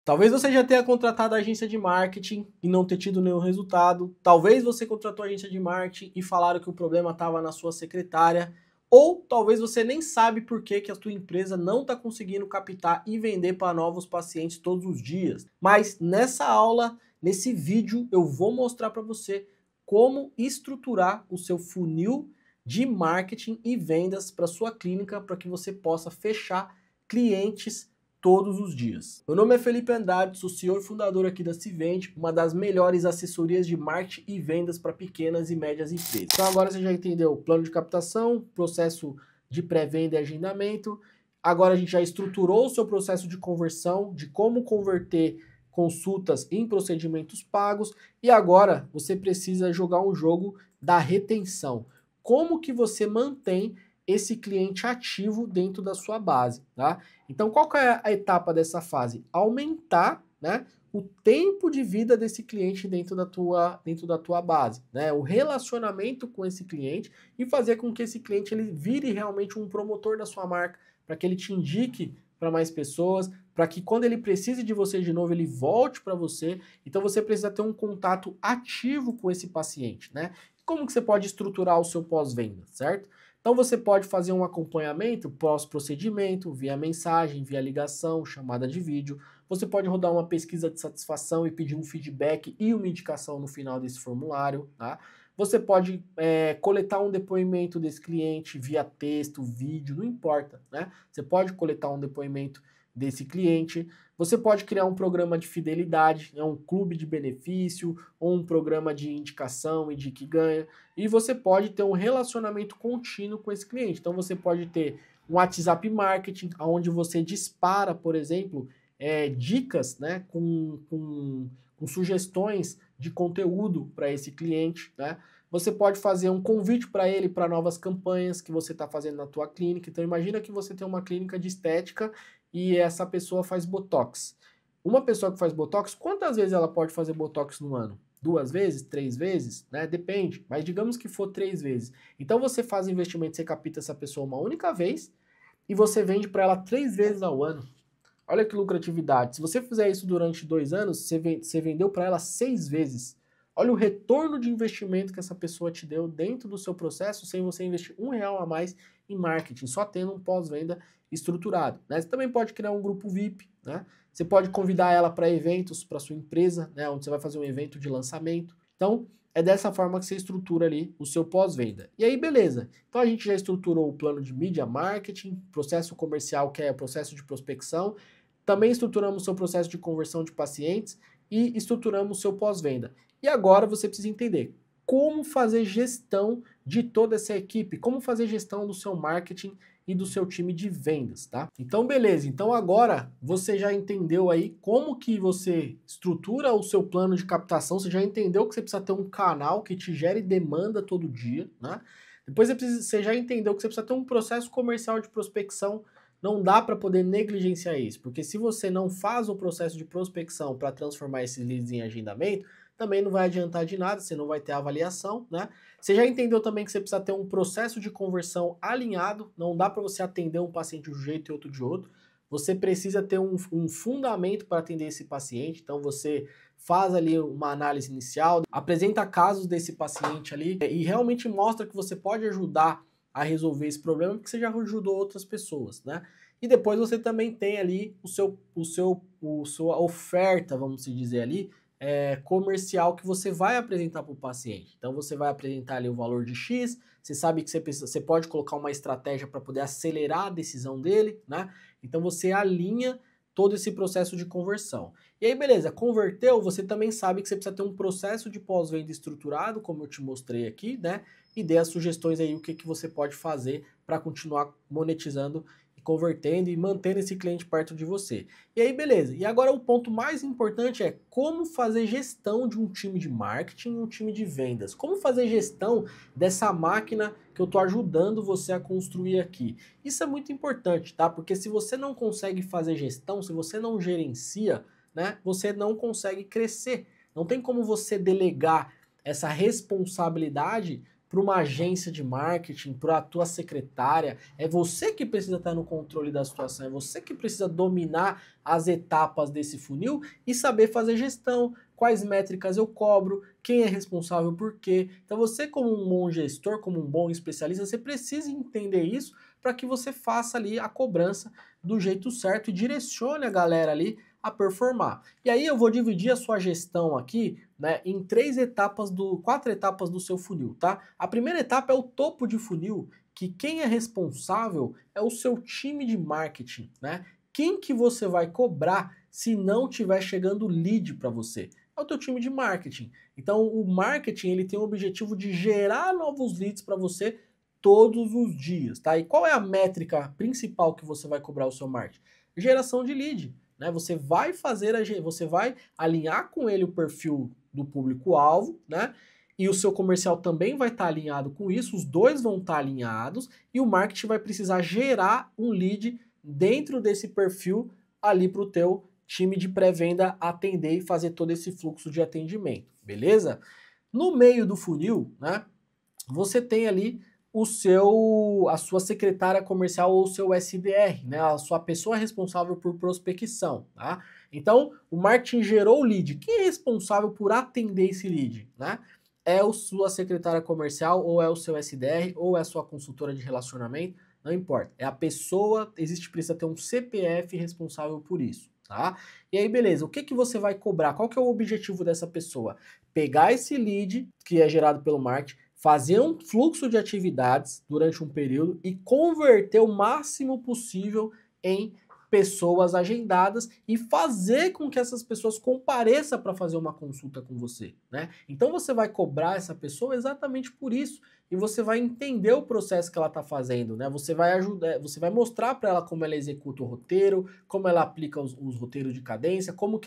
Talvez você já tenha contratado a agência de marketing e não ter tido nenhum resultado. Talvez você contratou a agência de marketing e falaram que o problema estava na sua secretária. Ou talvez você nem sabe por que a sua empresa não está conseguindo captar e vender para novos pacientes todos os dias. Mas nessa aula, nesse vídeo, eu vou mostrar para você como estruturar o seu funil de marketing e vendas para sua clínica para que você possa fechar clientes todos os dias. Meu nome é Felipe Andrade, sou CEO e fundador aqui da Civende, uma das melhores assessorias de marketing e vendas para pequenas e médias empresas. Então agora você já entendeu o plano de captação, processo de pré-venda e agendamento. Agora a gente já estruturou o seu processo de conversão, de como converter consultas em procedimentos pagos, e agora você precisa jogar um jogo da retenção. Como que você mantém esse cliente ativo dentro da sua base, tá? Então, qual que é a etapa dessa fase? Aumentar, né, o tempo de vida desse cliente dentro da tua base, né? O relacionamento com esse cliente e fazer com que esse cliente ele vire realmente um promotor da sua marca, para que ele te indique para mais pessoas, para que quando ele precise de você de novo, ele volte para você. Então, você precisa ter um contato ativo com esse paciente, né? Como que você pode estruturar o seu pós-venda, certo? Então você pode fazer um acompanhamento pós-procedimento, via mensagem, via ligação, chamada de vídeo. Você pode rodar uma pesquisa de satisfação e pedir um feedback e uma indicação no final desse formulário, tá? Você pode coletar um depoimento desse cliente via texto, vídeo, não importa, né? Você pode coletar um depoimento desse cliente. Você pode criar um programa de fidelidade, né, um clube de benefício, ou um programa de indicação e de que ganha. E você pode ter um relacionamento contínuo com esse cliente. Então você pode ter um WhatsApp Marketing, onde você dispara, por exemplo, dicas, né, com sugestões de conteúdo para esse cliente, né? Você pode fazer um convite para ele para novas campanhas que você está fazendo na tua clínica. Então imagina que você tem uma clínica de estética e essa pessoa faz Botox. Uma pessoa que faz Botox, quantas vezes ela pode fazer Botox no ano? 2 vezes? 3 vezes? Né? Depende, mas digamos que for 3 vezes. Então você faz o investimento, você capta essa pessoa uma única vez e você vende para ela 3 vezes ao ano. Olha que lucratividade. Se você fizer isso durante 2 anos, você vendeu para ela 6 vezes. Olha o retorno de investimento que essa pessoa te deu dentro do seu processo sem você investir R$1 a mais em marketing, só tendo um pós-venda estruturado, né? Você também pode criar um grupo VIP, né? Você pode convidar ela para eventos para sua empresa, né? Onde você vai fazer um evento de lançamento. Então, é dessa forma que você estrutura ali o seu pós-venda. E aí, beleza. Então, a gente já estruturou o plano de mídia marketing, processo comercial, que é o processo de prospecção. Também estruturamos o seu processo de conversão de pacientes e estruturamos o seu pós-venda. E agora você precisa entender como fazer gestão de toda essa equipe, como fazer gestão do seu marketing e do seu time de vendas, tá? Então, beleza. Então, agora você já entendeu aí como que você estrutura o seu plano de captação, você já entendeu que você precisa ter um canal que te gere demanda todo dia, né? Depois você já entendeu que você precisa ter um processo comercial de prospecção. Não dá para poder negligenciar isso, porque se você não faz o processo de prospecção para transformar esses leads em agendamento, também não vai adiantar de nada, você não vai ter avaliação, né? Você já entendeu também que você precisa ter um processo de conversão alinhado, não dá para você atender um paciente de um jeito e outro de outro. Você precisa ter um fundamento para atender esse paciente, então você faz ali uma análise inicial, apresenta casos desse paciente ali e realmente mostra que você pode ajudar a resolver esse problema, porque você já ajudou outras pessoas, né? E depois você também tem ali sua oferta, vamos dizer ali, comercial que você vai apresentar para o paciente. Então você vai apresentar ali o valor de X, você sabe que você pode colocar uma estratégia para poder acelerar a decisão dele, né? Então você alinha todo esse processo de conversão. E aí, beleza, converteu, você também sabe que você precisa ter um processo de pós-venda estruturado, como eu te mostrei aqui, né? E dê as sugestões aí, o que você pode fazer para continuar monetizando e convertendo e mantendo esse cliente perto de você. E aí, beleza. E agora o ponto mais importante é como fazer gestão de um time de marketing e um time de vendas. Como fazer gestão dessa máquina que eu estou ajudando você a construir aqui. Isso é muito importante, tá? Porque se você não consegue fazer gestão, se você não gerencia, né, você não consegue crescer. Não tem como você delegar essa responsabilidade para uma agência de marketing, para a tua secretária. É você que precisa estar no controle da situação, é você que precisa dominar as etapas desse funil e saber fazer gestão, quais métricas eu cobro, quem é responsável por quê. Então você, como um bom gestor, como um bom especialista, você precisa entender isso para que você faça ali a cobrança do jeito certo e direcione a galera ali a performar. E aí eu vou dividir a sua gestão aqui, né, em quatro etapas do seu funil, tá? A primeira etapa é o topo de funil, que quem é responsável é o seu time de marketing, né? Quem que você vai cobrar se não tiver chegando lead para você? É o teu time de marketing. Então o marketing ele tem o objetivo de gerar novos leads para você todos os dias, tá? E qual é a métrica principal que você vai cobrar o seu marketing? Geração de lead, né? Você vai alinhar com ele o perfil do público-alvo, né? E o seu comercial também vai estar alinhado com isso, os dois vão estar alinhados e o marketing vai precisar gerar um lead dentro desse perfil ali para o teu time de pré-venda atender e fazer todo esse fluxo de atendimento, beleza? No meio do funil, né? Você tem ali a sua secretária comercial ou o seu SDR, né? A sua pessoa responsável por prospecção, tá? Então, o marketing gerou o lead. Quem é responsável por atender esse lead, né? É a sua secretária comercial, ou é o seu SDR, ou é a sua consultora de relacionamento, não importa. É a pessoa, precisa ter um CPF responsável por isso, tá? E aí, beleza, o que que você vai cobrar? Qual que é o objetivo dessa pessoa? Pegar esse lead que é gerado pelo marketing, fazer um fluxo de atividades durante um período e converter o máximo possível em pessoas agendadas e fazer com que essas pessoas compareçam para fazer uma consulta com você, né? Então você vai cobrar essa pessoa exatamente por isso e você vai entender o processo que ela está fazendo, né? Você vai ajudar, você vai mostrar para ela como ela executa o roteiro, como ela aplica os roteiros de cadência, qual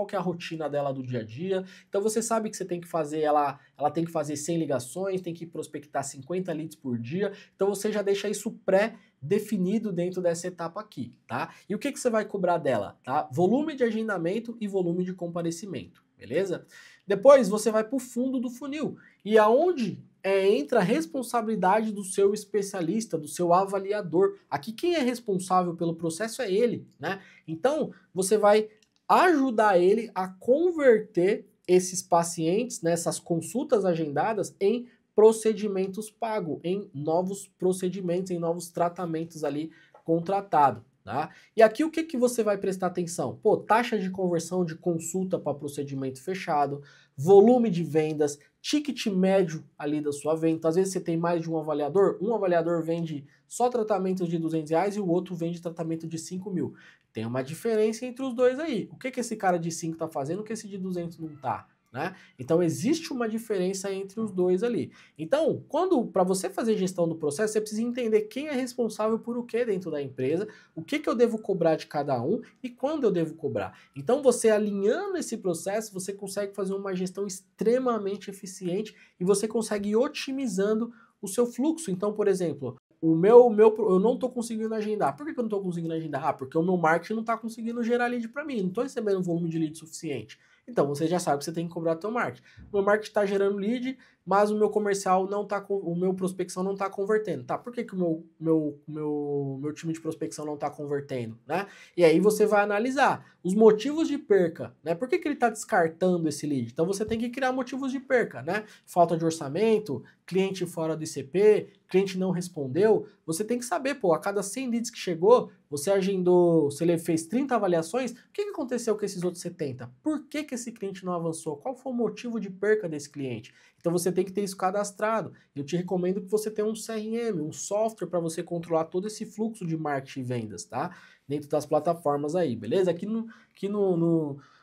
que é a rotina dela do dia a dia. Então você sabe que você tem que fazer, ela tem que fazer 100 ligações, tem que prospectar 50 leads por dia. Então você já deixa isso pré-definido dentro dessa etapa aqui, tá? E o que que você vai cobrar dela, tá? Volume de agendamento e volume de comparecimento, beleza? Depois você vai para o fundo do funil e aonde entra a responsabilidade do seu especialista, do seu avaliador. Aqui quem é responsável pelo processo é ele, né? Então você vai ajudar ele a converter esses pacientes, nessas consultas agendadas, em procedimentos pagos, em novos procedimentos, em novos tratamentos ali contratados. Tá? E aqui o que, que você vai prestar atenção? Pô, taxa de conversão de consulta para procedimento fechado, volume de vendas, ticket médio ali da sua venda. Então, às vezes você tem mais de um avaliador vende só tratamento de R$ 200 e o outro vende tratamento de 5 mil. Tem uma diferença entre os dois aí. O que, que esse cara de 5 está fazendo que esse de 200 não está? Né? Então existe uma diferença entre os dois ali. Então, para você fazer gestão do processo, você precisa entender quem é responsável por o que dentro da empresa, o que eu devo cobrar de cada um e quando eu devo cobrar. Então, você alinhando esse processo, você consegue fazer uma gestão extremamente eficiente e você consegue ir otimizando o seu fluxo. Então, por exemplo, eu não estou conseguindo agendar. Por que eu não estou conseguindo agendar? Ah, porque o meu marketing não está conseguindo gerar lead para mim, não estou recebendo um volume de lead suficiente. Então, você já sabe que você tem que cobrar o teu marketing. O meu marketing está gerando lead, mas o meu comercial não está, o meu prospecção não está convertendo. Tá, por que o meu time de prospecção não está convertendo, né? E aí você vai analisar os motivos de perca, né? Por que ele está descartando esse lead? Então, você tem que criar motivos de perca, né? Falta de orçamento, cliente fora do ICP, cliente não respondeu. Você tem que saber, pô, a cada 100 leads que chegou, você agendou, você fez 30 avaliações, o que aconteceu com esses outros 70? Por que esse cliente não avançou? Qual foi o motivo de perca desse cliente? Então você tem que ter isso cadastrado. Eu te recomendo que você tenha um CRM, um software para você controlar todo esse fluxo de marketing e vendas, tá? Dentro das plataformas aí, beleza?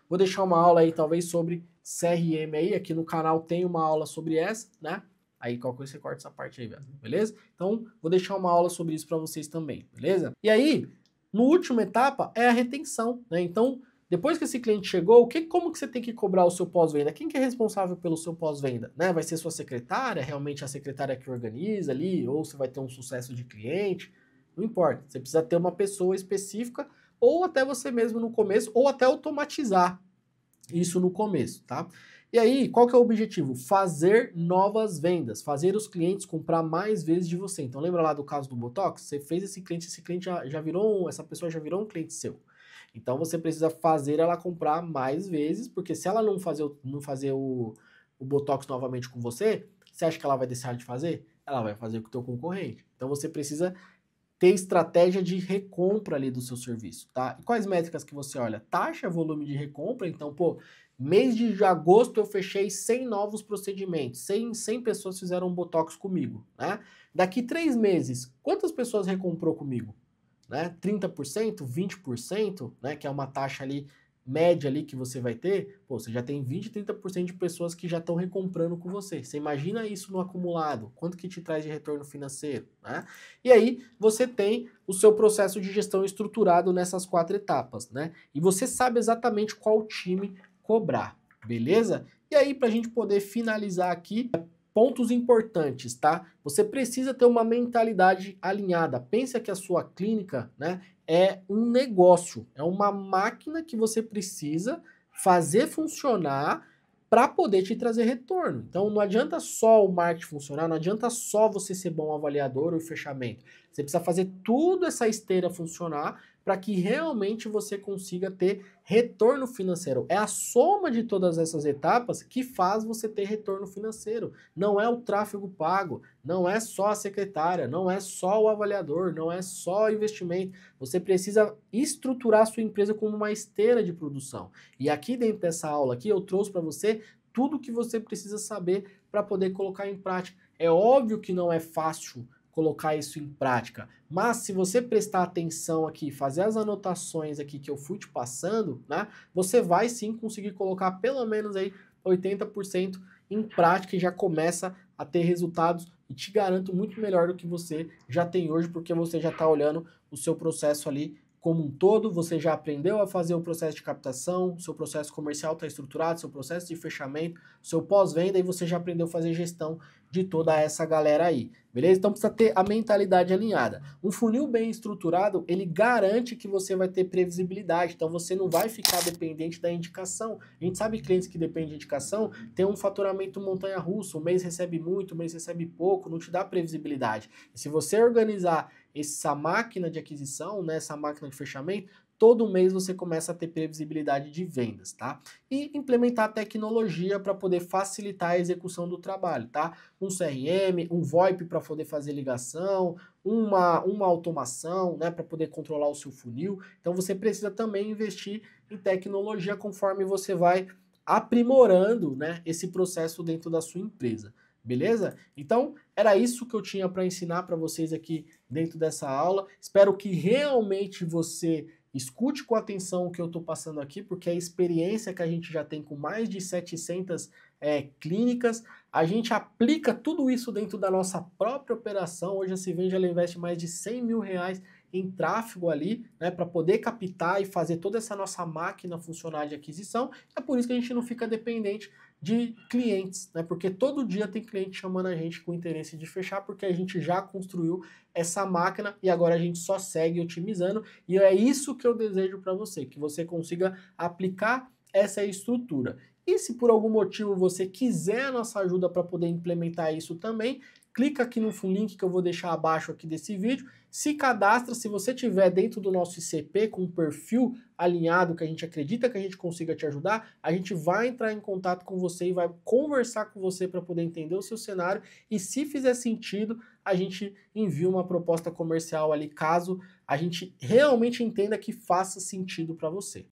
Vou deixar uma aula aí talvez sobre CRM aí, aqui no canal tem uma aula sobre essa, né? Aí qualquer coisa você corta essa parte aí, beleza? Então, vou deixar uma aula sobre isso para vocês também, beleza? E aí, no última etapa é a retenção, né? Então, depois que esse cliente chegou, como que você tem que cobrar o seu pós-venda? Quem que é responsável pelo seu pós-venda? Né? Vai ser sua secretária, realmente a secretária que organiza ali, ou você vai ter um sucesso de cliente? Não importa, você precisa ter uma pessoa específica, ou até você mesmo no começo, ou até automatizar Isso no começo, tá? E aí, qual que é o objetivo? Fazer novas vendas, fazer os clientes comprar mais vezes de você. Então, lembra lá do caso do Botox? Você fez esse cliente já virou, essa pessoa já virou um cliente seu. Então, você precisa fazer ela comprar mais vezes, porque se ela não fazer o Botox novamente com você, você acha que ela vai deixar de fazer? Ela vai fazer com o teu concorrente. Então, você precisa ter estratégia de recompra ali do seu serviço, tá? E quais métricas que você olha? Taxa, volume de recompra, então, pô, mês de agosto eu fechei 100 novos procedimentos, 100 pessoas fizeram um Botox comigo, né? Daqui 3 meses, quantas pessoas recomprou comigo? Né? 30%, 20%, né? Que é uma taxa ali média ali que você vai ter, pô, você já tem 20, 30% de pessoas que já estão recomprando com você. Você imagina isso no acumulado, quanto que te traz de retorno financeiro, né? E aí você tem o seu processo de gestão estruturado nessas 4 etapas, né? E você sabe exatamente qual time cobrar, beleza? E aí, para a gente poder finalizar aqui, pontos importantes, tá? Você precisa ter uma mentalidade alinhada. Pensa que a sua clínica, né, é um negócio, é uma máquina que você precisa fazer funcionar para poder te trazer retorno. Então não adianta só o marketing funcionar, não adianta só você ser bom avaliador ou fechamento. Você precisa fazer tudo essa esteira funcionar para que realmente você consiga ter retorno financeiro. É a soma de todas essas etapas que faz você ter retorno financeiro. Não é o tráfego pago, não é só a secretária, não é só o avaliador, não é só o investimento. Você precisa estruturar a sua empresa como uma esteira de produção. E aqui dentro dessa aula aqui eu trouxe para você tudo o que você precisa saber para poder colocar em prática. É óbvio que não é fácil colocar isso em prática, mas se você prestar atenção aqui, fazer as anotações aqui que eu fui te passando, né, você vai sim conseguir colocar pelo menos aí 80% em prática e já começa a ter resultados e te garanto muito melhor do que você já tem hoje, porque você já está olhando o seu processo ali como um todo, você já aprendeu a fazer o processo de captação, seu processo comercial está estruturado, seu processo de fechamento, seu pós-venda e você já aprendeu a fazer gestão de toda essa galera aí, beleza? Então precisa ter a mentalidade alinhada. Um funil bem estruturado, ele garante que você vai ter previsibilidade, então você não vai ficar dependente da indicação. A gente sabe que clientes que dependem de indicação tem um faturamento montanha-russa, um mês recebe muito, um mês recebe pouco, não te dá previsibilidade. E se você organizar essa máquina de aquisição, né, essa máquina de fechamento, todo mês você começa a ter previsibilidade de vendas, tá? E implementar tecnologia para poder facilitar a execução do trabalho, tá? Um CRM, um VoIP para poder fazer ligação, uma automação, né, para poder controlar o seu funil. Então você precisa também investir em tecnologia conforme você vai aprimorando, né, esse processo dentro da sua empresa. Beleza? Então, era isso que eu tinha para ensinar para vocês aqui dentro dessa aula. Espero que realmente você escute com atenção o que eu estou passando aqui, porque a experiência que a gente já tem com mais de 700 clínicas, a gente aplica tudo isso dentro da nossa própria operação. Hoje a Civenge ela investe mais de 100 mil reais em tráfego ali, né, para poder captar e fazer toda essa nossa máquina funcionar de aquisição. É por isso que a gente não fica dependente de clientes, né? Porque todo dia tem cliente chamando a gente com interesse de fechar, porque a gente já construiu essa máquina e agora a gente só segue otimizando. E é isso que eu desejo para você, que você consiga aplicar essa estrutura. E se por algum motivo você quiser a nossa ajuda para poder implementar isso também, clica aqui no link que eu vou deixar abaixo aqui desse vídeo, se cadastra, se você tiver dentro do nosso ICP com um perfil alinhado que a gente acredita que a gente consiga te ajudar, a gente vai entrar em contato com você e vai conversar com você para poder entender o seu cenário e se fizer sentido, a gente envia uma proposta comercial ali caso a gente realmente entenda que faça sentido para você.